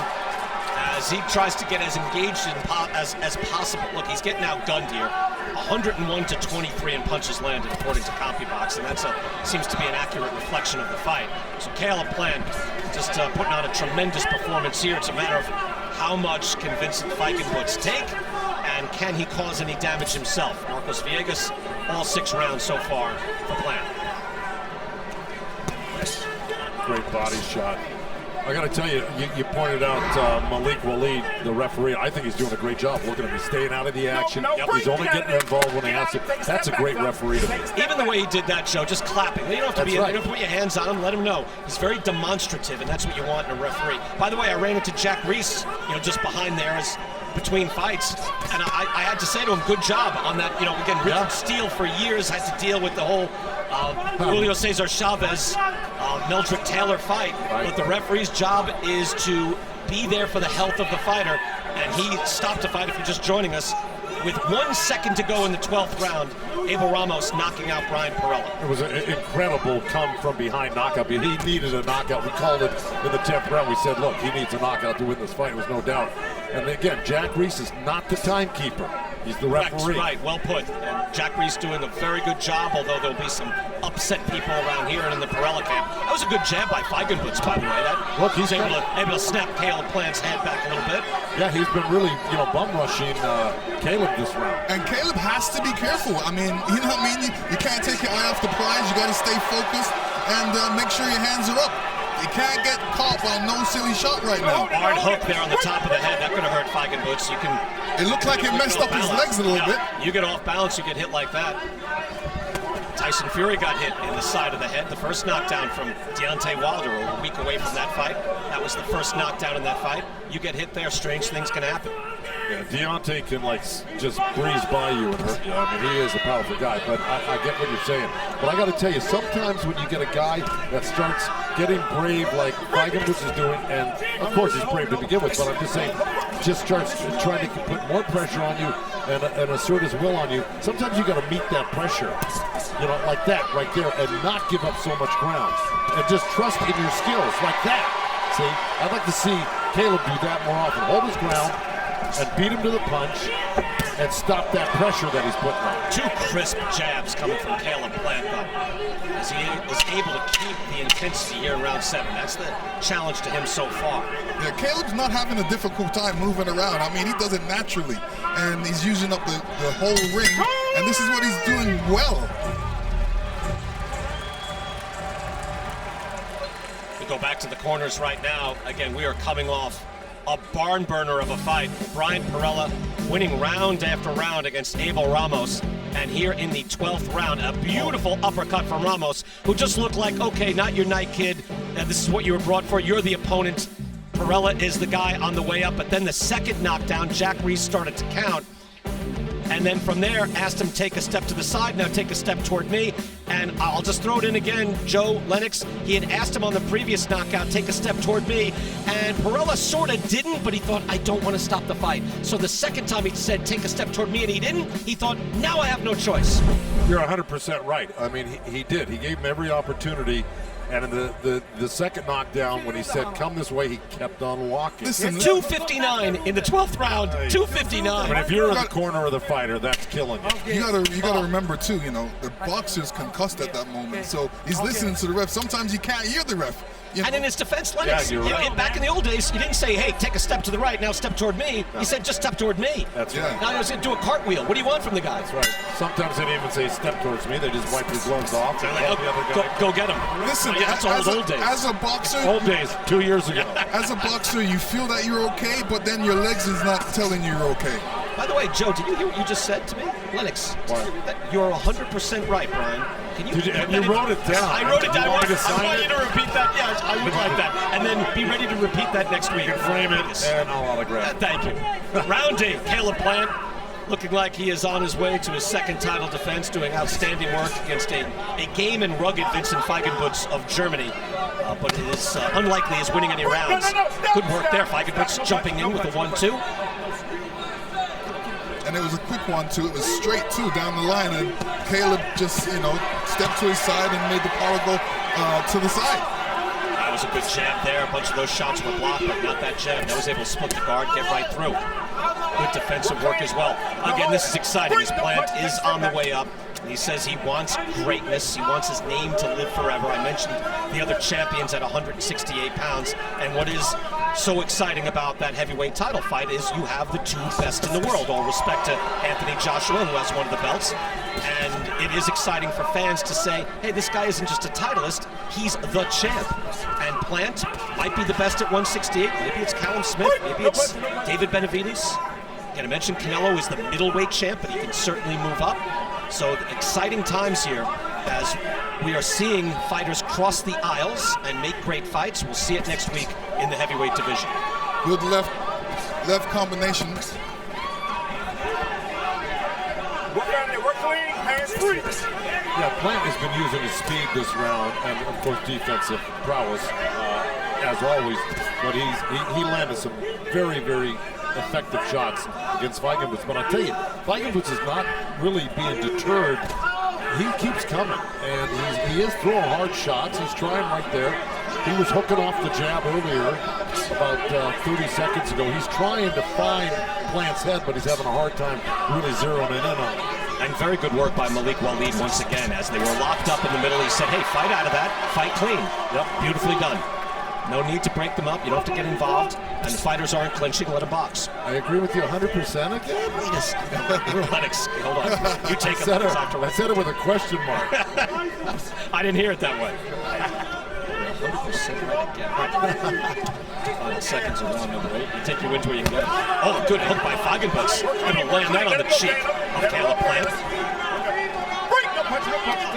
as he tries to get as engaged as possible. Look, he's getting outgunned here. 101 to 23 in punches landed, according to CompuBox, and that seems to be an accurate reflection of the fight. So Caleb Plant just putting on a tremendous performance here. It's a matter of how much can Vincent Feigenbutz take, and can he cause any damage himself? Marcos Villegas, all 6 rounds so far for Plant. Great body shot. I got to tell you, you pointed out Malik Waleed, the referee. I think he's doing a great job looking at him. He's staying out of the action. He's only getting involved when he has to. That's a great referee to me. Even the way he did that, Joe, just clapping. You don't have to you don't have to put your hands on him. Let him know. He's very demonstrative, and that's what you want in a referee. By the way, I ran into Jack Reese, just behind there as between fights, and I had to say to him, good job on that. Again, Richard Steele for years had to deal with the whole Julio Cesar Chavez, Meldrick Taylor fight, but the referee's job is to be there for the health of the fighter, and he stopped the fight. If you're just joining us, with 1 second to go in the 12th round, Abel Ramos knocking out Brian Perella. It was an incredible come from behind knockout. He needed a knockout. We called it in the 10th round. We said, look, he needs a knockout to win this fight. It was no doubt. And again, Jack Reese is not the timekeeper. He's the referee. Right, well put. And Jack Reese doing a very good job, although there'll be some upset people around here and in the Perella camp. That was a good jab by Feigenbutz, by the way. Look, he's able to snap Caleb Plant's head back a little bit. Yeah, he's been really, bum rushing Caleb this round. And Caleb has to be careful. I mean, you know what I mean? You can't take your eye off the prize. You got to stay focused and make sure your hands are up. You can't get caught by no silly shot right now. Hard hook there on the top of the head. That could have hurt Feigenbutz. It looked like it messed up his legs a little bit. You get off balance, you get hit like that. Tyson Fury got hit in the side of the head. The first knockdown from Deontay Wilder a week away from that fight. That was the first knockdown in that fight. You get hit there, strange things can happen. Yeah, Deontay can just breeze by you and hurt you. I mean, he is a powerful guy, but I get what you're saying. But I got to tell you, sometimes when you get a guy that starts getting brave like Feigenbutz is doing, and of course he's brave to begin with, but I'm just saying, just starts trying to put more pressure on you and assert his will on you. Sometimes you got to meet that pressure, like that right there, and not give up so much ground, and just trust in your skills like that. See, I'd like to see Caleb do that more often. Hold his ground and beat him to the punch and stop that pressure that he's putting on. 2 crisp jabs coming from Caleb Plant, though, as he is able to keep the intensity here in round 7. That's the challenge to him so far. Yeah, Caleb's not having a difficult time moving around. I mean, he does it naturally, and he's using up the whole ring, and this is what he's doing well. We go back to the corners right now. Again, we are coming off a barn burner of a fight. Brian Perella winning round after round against Abel Ramos. And here in the 12th round, a beautiful uppercut from Ramos, who just looked like, okay, not your night, kid. This is what you were brought for. You're the opponent. Perella is the guy on the way up. But then the second knockdown, Jack Reese started to count. And then from there, asked him take a step to the side, now take a step toward me. And I'll just throw it in again, Joe Lennox. He had asked him on the previous knockout, take a step toward me. And Perella sort of didn't, but he thought, I don't want to stop the fight. So the second time he said, take a step toward me, and he didn't, he thought, now I have no choice. You're 100% right. I mean, he did. He gave him every opportunity. And in the second knockdown, when he said, come this way, he kept on walking. Listen, 259 in the 12th round, 259. But if you're in the corner of the fighter, that's killing you. You gotta remember, too, the boxer's concussed at that moment. So he's listening to the ref. Sometimes he can't hear the ref. And in his defense, Lennox, back in the old days, he didn't say, hey, take a step to the right, now step toward me. He said, just step toward me. That's right. Now he was going to do a cartwheel. What do you want from the guy? That's right. Sometimes they didn't even say step towards me. They just wipe his gloves off. So like, go get him. Listen, that's old days. As a boxer. Old days, 2 years ago. As a boxer, you feel that you're okay, but then your legs is not telling you you're okay. By the way, Joe, did you hear what you just said to me? Lennox, you're 100% right, Brian. Can you? You wrote it down. I wrote it down. I want you to repeat that. Yes, I would like that. And then be ready to repeat that next week. You can frame it and I'll autograph. Thank you. Round 8, Caleb Plant, looking like he is on his way to his second title defense, doing outstanding work against a game and rugged Vincent Feigenbutz of Germany. But it is unlikely he's winning any rounds. Good work there. Feigenbutz jumping in with the 1-2. And it was a quick one, too. It was straight, too, down the line. And Caleb just, stepped to his side and made the power go to the side. That was a good jab there. A bunch of those shots were blocked, but not that jab. That was able to split the guard, get right through. Good defensive work as well. Again, this is exciting. His Plant is on the way up. He says he wants greatness. He wants his name to live forever. I mentioned the other champions at 168 pounds. And what is so exciting about that heavyweight title fight is you have the 2 best in the world. All respect to Anthony Joshua, who has one of the belts. And it is exciting for fans to say, hey, this guy isn't just a titleist, he's the champ. And Plant might be the best at 168. Maybe it's Callum Smith. Maybe it's David Benavides. Again, I mentioned Canelo is the middleweight champ, but he can certainly move up. So exciting times here as we are seeing fighters cross the aisles and make great fights. We'll see it next week in the heavyweight division. Good left combination. Work clean, hands free. Yeah, Plant has been using his speed this round and, of course, defensive prowess, as always. But he landed some very, very effective shots against Feigenbutz. But I tell you, Feigenbutz is not really being deterred. He keeps coming, and he is throwing hard shots. He's trying right there. He was hooking off the jab earlier, about 30 seconds ago. He's trying to find Plant's head, but he's having a hard time really zeroing it in on him. And very good work by Malik Waleed once again. As they were locked up in the middle, he said, hey, fight out of that, fight clean. Yep, beautifully done. No need to break them up. You don't have to get involved. And the fighters aren't clinching. Let them box. I agree with you 100% again. Hold on. You take it afterwards. I said it with a question mark. I didn't hear it that way. 100% right again. Final seconds of round number 8. You take your wins where you can get them. Oh, good hook by Feigenbutz. Going to land that on the cheek of Caleb Plant.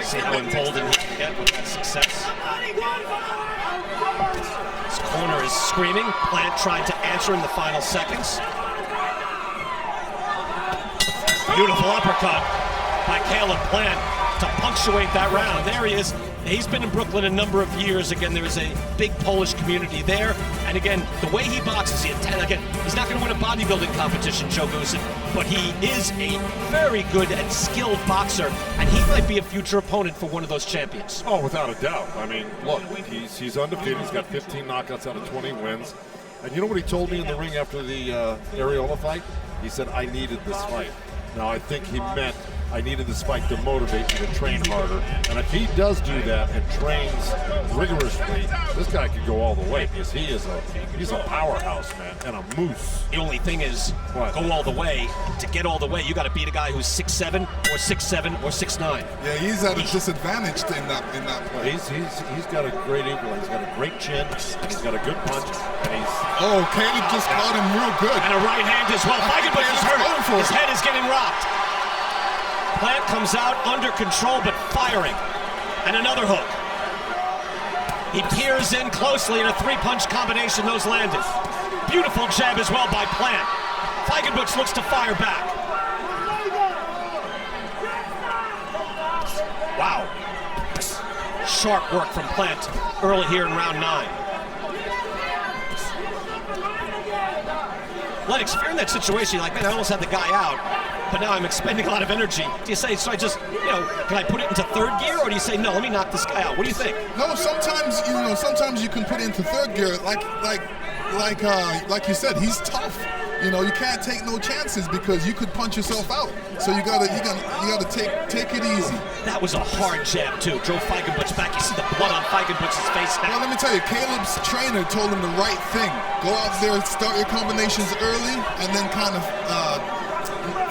See how emboldened he can get with that success. His corner is screaming. Plant trying to answer in the final seconds. Beautiful uppercut by Caleb Plant to punctuate that round. There he is. He's been in Brooklyn a number of years. Again, there is a big Polish community there. And again, the way he boxes, again, he's not going to win a bodybuilding competition, Joe Goosen, but he is a very good and skilled boxer, and he might be a future opponent for one of those champions. Oh, without a doubt. I mean, look, he's undefeated. He's got 15 knockouts out of 20 wins. And you know what he told me in the ring after the Areola fight? He said, I needed this fight. Now, I think he meant I needed this fight to motivate me to train harder. And if he does do that and trains rigorously, this guy could go all the way, because he's a powerhouse, man, and a moose. The only thing is, go all the way. To get all the way, you got to beat a guy who's 6'7", or 6'7", or 6'9". Yeah, he's at a disadvantage in that play. He's got a great eagle. He's got a great chin, and he's got a good punch, and he's... Oh, Caleb just caught him real good. And a right hand as well. Feigenbutz is hurt. His head is getting rocked. Plant comes out under control, but firing. And another hook. He peers in closely in a three-punch combination. Those landed. Beautiful jab as well by Plant. Feigenbutz looks to fire back. Wow. Sharp work from Plant early here in round 9. Lennox, if you're in that situation, you're like, man, I almost had the guy out, but now I'm expending a lot of energy. Do you say, so I just, can I put it into third gear, or do you say, no, let me knock this guy out? What do you think? No, sometimes you can put it into third gear, like you said, he's tough. You can't take no chances because you could punch yourself out. So you gotta take it easy. That was a hard jab too. Drove Feigenbutz back. You see the blood on Feigenbutz's face now. Well, let me tell you, Caleb's trainer told him the right thing. Go out there, start your combinations early, and then kind of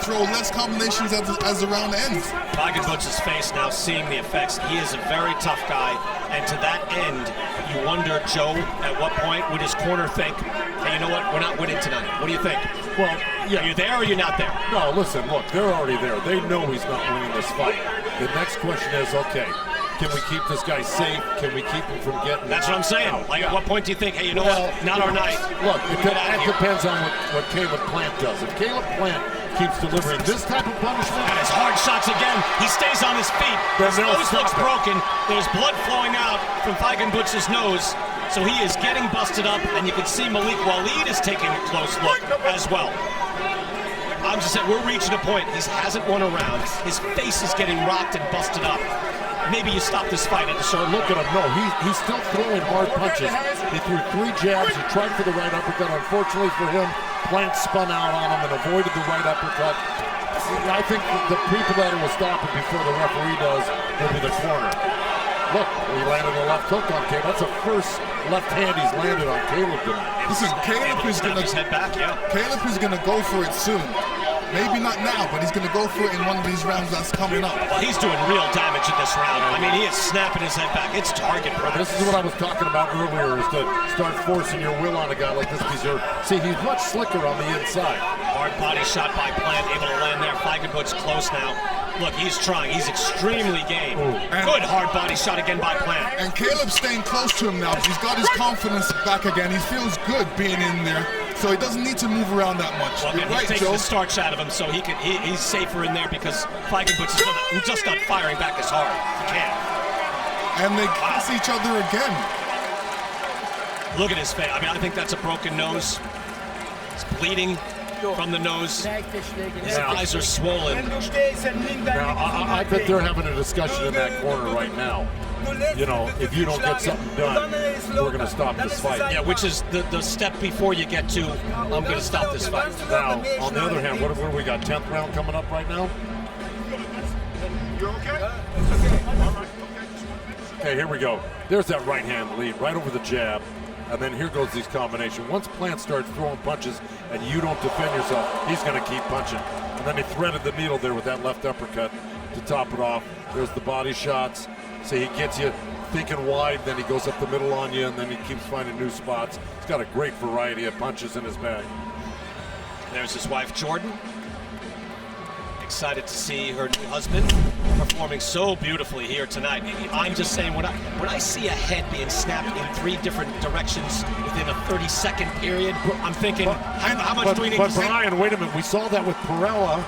throw less combinations as the round ends. Feigenbutz's face now seeing the effects. He is a very tough guy, and to that end, you wonder, Joe, at what point would his corner think, hey, you know what, we're not winning tonight. What do you think? Well, yeah. Are you there or are you not there? No, listen, look, they're already there. They know he's not winning this fight. The next question is, okay, can we keep this guy safe? Can we keep him from getting... That's what I'm saying. At what point do you think, hey, you know what, not our night? Look, it depends on what Caleb Plant does. If Caleb Plant keeps delivering this type of punishment... And his hard shots again. He stays on his feet. His nose looks broken. There's blood flowing out from Feigenbutz's nose. So he is getting busted up, and you can see Malik Waleed is taking a close look as well. I'm just saying, we're reaching a point. He hasn't won a round. His face is getting rocked and busted up. Maybe you stop this fight at a certain... Look at him. No, he's still throwing hard punches. He threw 3 jabs. He tried for the right uppercut. Unfortunately for him, Plant spun out on him and avoided the right uppercut. I think the people that will stop him before the referee does will be the corner. Look, he landed a left hook on Caleb. That's the first left hand he's landed on Caleb tonight. Listen, Caleb is gonna go for it soon. Maybe not now, but he's going to go for it in one of these rounds that's coming up. Well, he's doing real damage in this round. I mean, he is snapping his head back. It's target practice. This is what I was talking about earlier, is to start forcing your will on a guy like this. See, he's much slicker on the inside. Hard body shot by Plant, able to land there. Feigenbutz close now. Look, he's trying. He's extremely game. Good hard body shot again by Plant. And Caleb's staying close to him now. He's got his confidence back again. He feels good being in there. So he doesn't need to move around that much. Well, You're right, he takes Joe. the starch out of him, so he's safer in there because Feigenbutz is just not firing back as hard. He can't. And they kiss each other again. Look at his face. I mean, I think that's a broken nose. It's bleeding. from the nose. His eyes are swollen. Now, I bet they're having a discussion in that corner right now. You know, if you don't get something done, we're going to stop this fight. Yeah, which is the step before you get to, I'm going to stop this fight. Now, on the other hand, what do we got? 10th round coming up right now? You okay? Okay, here we go. There's that right hand lead, right over the jab. And then here goes these combinations. Once Plant starts throwing punches and you don't defend yourself, he's going to keep punching. And then he threaded the needle there with that left uppercut to top it off. There's the body shots. So he gets you thinking wide, then he goes up the middle on you, and then he keeps finding new spots. He's got a great variety of punches in his bag. There's his wife, Jordan. Excited to see her new husband performing so beautifully here tonight. I'm just saying, when I see a head being snapped in 3 different directions within a 30-second period, I'm thinking, how much do we need to see? But Brian, wait a minute. We saw that with Perella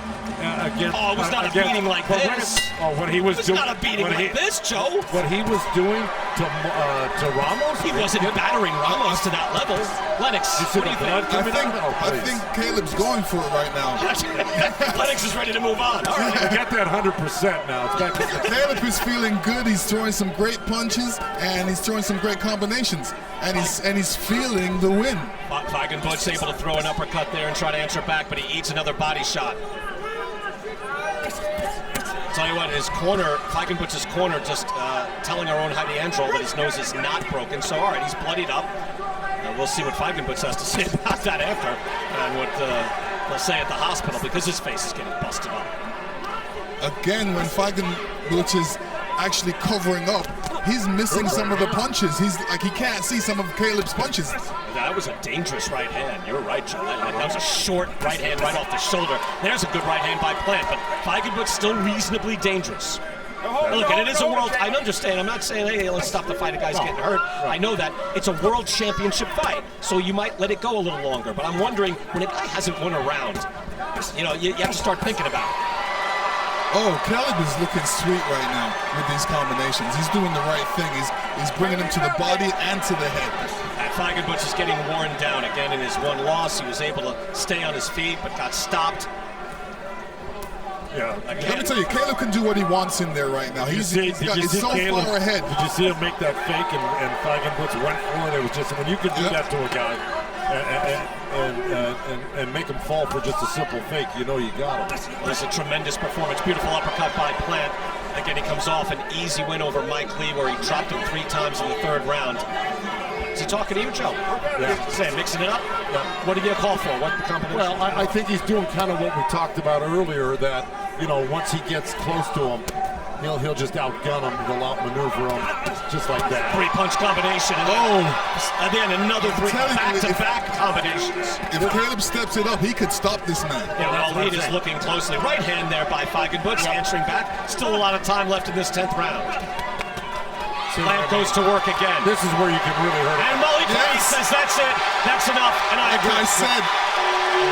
against. Oh, it was not a beating like this. What he was doing. It's not a beating like this, Joe. What he was doing to Ramos? He wasn't battering Ramos to that level. Lennox, what do you think? I think Caleb's going for it right now. Lennox is ready to move on. All right. Get that 100% now. It's back to Caleb is feeling good. He's throwing some great punches and he's throwing some great combinations. And he's feeling the win. Feigenbutz able to throw an uppercut there and try to answer back, but he eats another body shot. Tell you what, his corner, Feigenbutz's corner, just telling our own Heidi Androl that his nose is not broken. So, all right, he's bloodied up. We'll see what Feigenbutz has to say about that after, and what they'll say at the hospital, because his face is getting busted up. Again, when Feigenbutz is actually covering up, he's missing some of the punches. He's like, he can't see some of Caleb's punches. That was a dangerous right hand. You're right, Joe. That was a short right hand right off the shoulder. There's a good right hand by Plant, but Feigenbutz still reasonably dangerous. Look, and it is a world, I understand, I'm not saying, hey, let's stop the fight, a guy's getting hurt. I know that. It's a world championship fight, so you might let it go a little longer. But I'm wondering, when a guy hasn't won a round, you know, you have to start thinking about it. Oh, Caleb is looking sweet right now with these combinations. He's doing the right thing. He's bringing him to the body and to the head. And Feigenbutz is getting worn down again in his one loss. He was able to stay on his feet, but got stopped. Yeah. Again. Let me tell you, Caleb can do what he wants in there right now. He's so far ahead. Did you see him make that fake and Feigenbutz went for it? It was just, when you can do that to a guy and make him fall for just a simple fake, you know you got him. Well, there's a tremendous performance. Beautiful uppercut by Plant. Again, he comes off an easy win over Mike Lee, where he dropped him 3 times in the 3rd round. Is he talking to you, Joe? Yeah. Sam, mixing it up? Yeah. What did you call for? What the combination? Well, I think he's doing kind of what we talked about earlier, that, you know, once he gets close to him, he'll just outgun him, he'll outmaneuver him, just like that. 3-punch combination, and then another 3 back-to-back combinations. If Caleb steps it up, he could stop this man. Yeah, well, Lead is looking closely. Right hand there by Feigenbutz, answering back. Still a lot of time left in this 10th round. Plant goes to work again. This is where you can really hurt him. And Mully says, that's it, that's enough. And I agree. Like I said,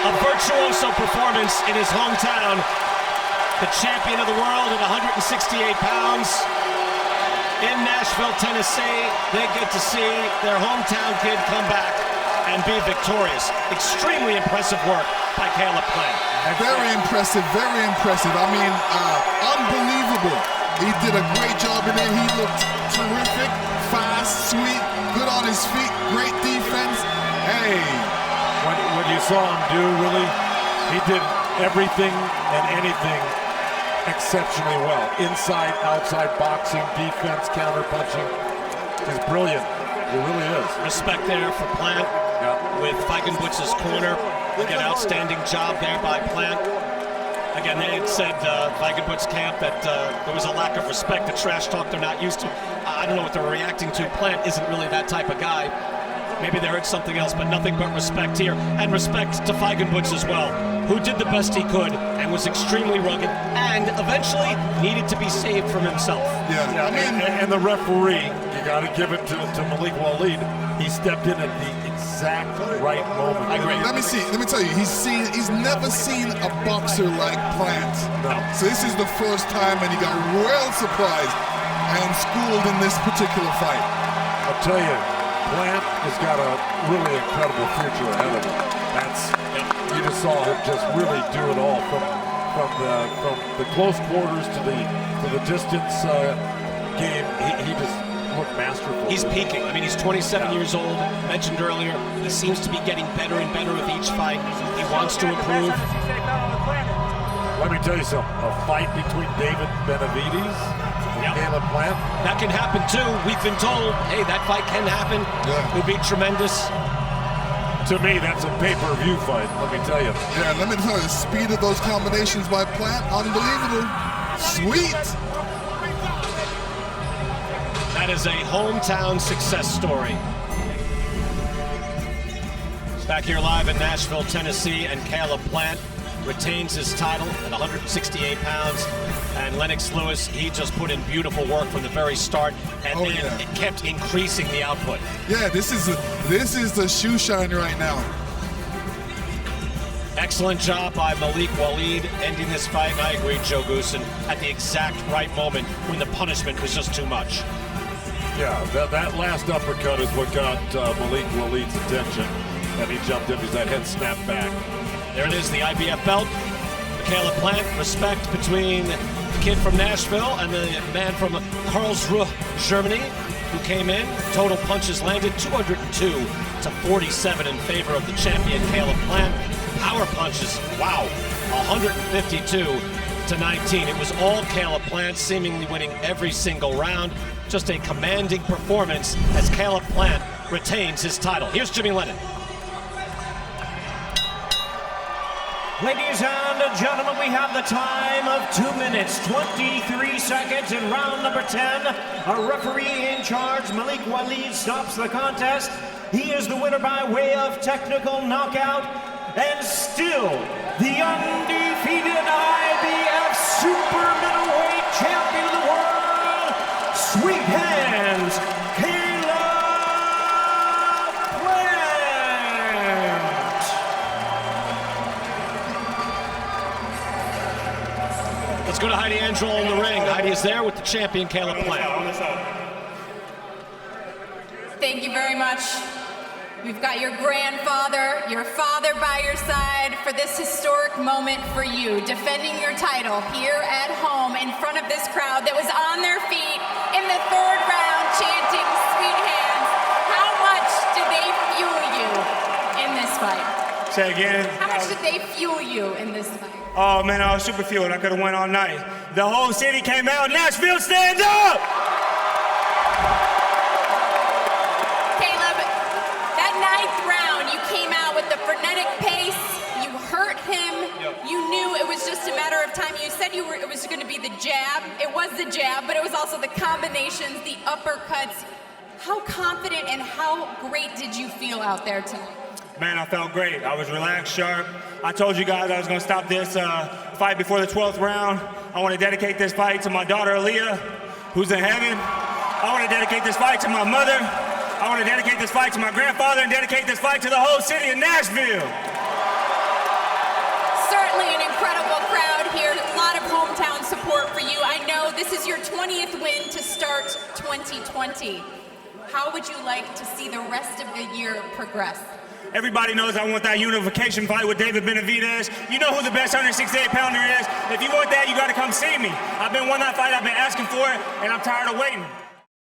a virtuoso performance in his hometown. The champion of the world at 168 pounds in Nashville, Tennessee. They get to see their hometown kid come back and be victorious. Extremely impressive work by Caleb Plant. Very impressive, very impressive. I mean, unbelievable. He did a great job in there. He looked terrific, fast, sweet, good on his feet, great defense. Hey. When you saw him do, really, he did everything and anything exceptionally well. Inside, outside boxing, defense, counter-punching. He's brilliant. He really is. Respect there for Plant with Feigenbutz's corner. Again, outstanding job there by Plant. Again, they had said, Feigenbutz camp, that there was a lack of respect, the trash talk they're not used to. I don't know what they're reacting to. Plant isn't really that type of guy. Maybe they heard something else, but nothing but respect here. And respect to Feigenbutz as well, who did the best he could and was extremely rugged and eventually needed to be saved from himself. Yeah, I mean, and the referee, you got to give it to Malik Waleed. He stepped in at the exact right moment. I agree. Let me tell you, he's never seen a boxer like Plant. No. So this is the first time, and he got well surprised and schooled in this particular fight. I'll tell you, Plant has got a really incredible future ahead of him. That's you just saw him just really do it all from the close quarters to the distance game. He just looked masterful. He's peaking. I mean, he's 27 years old. Mentioned earlier, he seems to be getting better and better with each fight. He wants to improve. Let me tell you something. A fight between David Benavides and Caleb Plant. That can happen too. We've been told, hey, that fight can happen. It would be tremendous. To me, that's a pay-per-view fight, let me tell you. Yeah, let me tell you, the speed of those combinations by Plant, unbelievable. Sweet. That is a hometown success story. Back here live in Nashville, Tennessee, and Caleb Plant retains his title at 168 pounds. And Lennox Lewis, he just put in beautiful work from the very start, and it kept increasing the output. Yeah, this is the shoe shine right now. Excellent job by Malik Waleed ending this fight. And I agree, Joe Goosen, at the exact right moment when the punishment was just too much. Yeah, that last uppercut is what got Malik Waleed's attention, and he jumped in because that head snapped back. There it is, the IBF belt. Caleb Plant, respect between the kid from Nashville and the man from Karlsruhe, Germany, who came in. Total punches landed 202 to 47 in favor of the champion Caleb Plant. Power punches, wow, 152 to 19. It was all Caleb Plant, seemingly winning every single round. Just a commanding performance as Caleb Plant retains his title. Here's Jimmy Lennon. Ladies and gentlemen, we have the time of 2 minutes, 23 seconds in round number 10. A referee in charge, Malik Waleed, stops the contest. He is the winner by way of technical knockout, and still the undefeated IBF Super Middleweight Champion of the World, Sweethands, Caleb Plant. Let's go to Heidi Angelo in the ring. Heidi is there with the champion Caleb Plant. Thank you very much. We've got your grandfather, your father by your side for this historic moment for you, defending your title here at home in front of this crowd that was on their feet in the third round chanting Sweethands. How much did they fuel you in this fight? Say again? How much did they fuel you in this fight? Oh man, I was super fueled. I could have went all night. The whole city came out. Nashville, stand up! Caleb, that ninth round, you came out with the frenetic pace. You hurt him. You knew it was just a matter of time. You said it was going to be the jab. It was the jab, but it was also the combinations, the uppercuts. How confident and how great did you feel out there tonight? Man, I felt great. I was relaxed, sharp. I told you guys I was going to stop this fight before the 12th round. I want to dedicate this fight to my daughter, Aaliyah, who's in heaven. I want to dedicate this fight to my mother. I want to dedicate this fight to my grandfather and dedicate this fight to the whole city of Nashville. Certainly an incredible crowd here. A lot of hometown support for you. I know this is your 20th win to start 2020. How would you like to see the rest of the year progress? Everybody knows I want that unification fight with David Benavides. You know who the best 168-pounder is. If you want that, you got to come see me. I've been wanting that fight. I've been asking for it, and I'm tired of waiting.